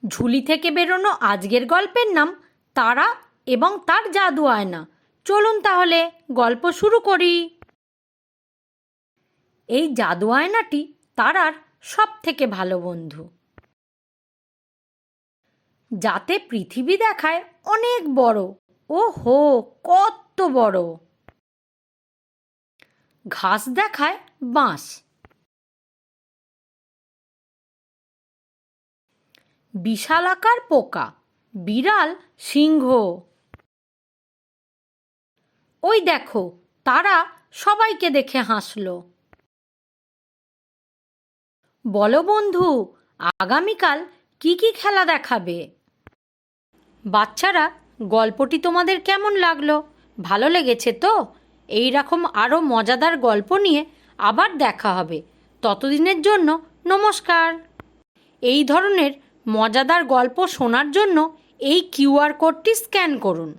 ঝুলি থেকে বেরোনো আজকের গল্পের নাম তারা এবং তার জাদু আয়না। চলুন তাহলে গল্প শুরু করি। এই জাদু আয়নাটি তারার সব থেকে ভালো বন্ধু, যাতে পৃথিবী দেখায় অনেক বড়। ও হো, কত বড়! ঘাস দেখায় বাঁশ, বিশালাকার পোকা, বিড়াল, সিংহ। ওই দেখো, তারা সবাইকে দেখে হাসলো। বলো বন্ধু, আগামীকাল কি কি খেলা দেখাবে? বাচ্চারা, গল্পটি তোমাদের কেমন লাগলো? ভালো লেগেছে তো? এই রকম আরও মজাদার গল্প নিয়ে আবার দেখা হবে। ততদিনের জন্য নমস্কার। এই ধরনের মজাদার গল্প শোনার জন্য এই কিউআর কোডটি স্ক্যান করুন।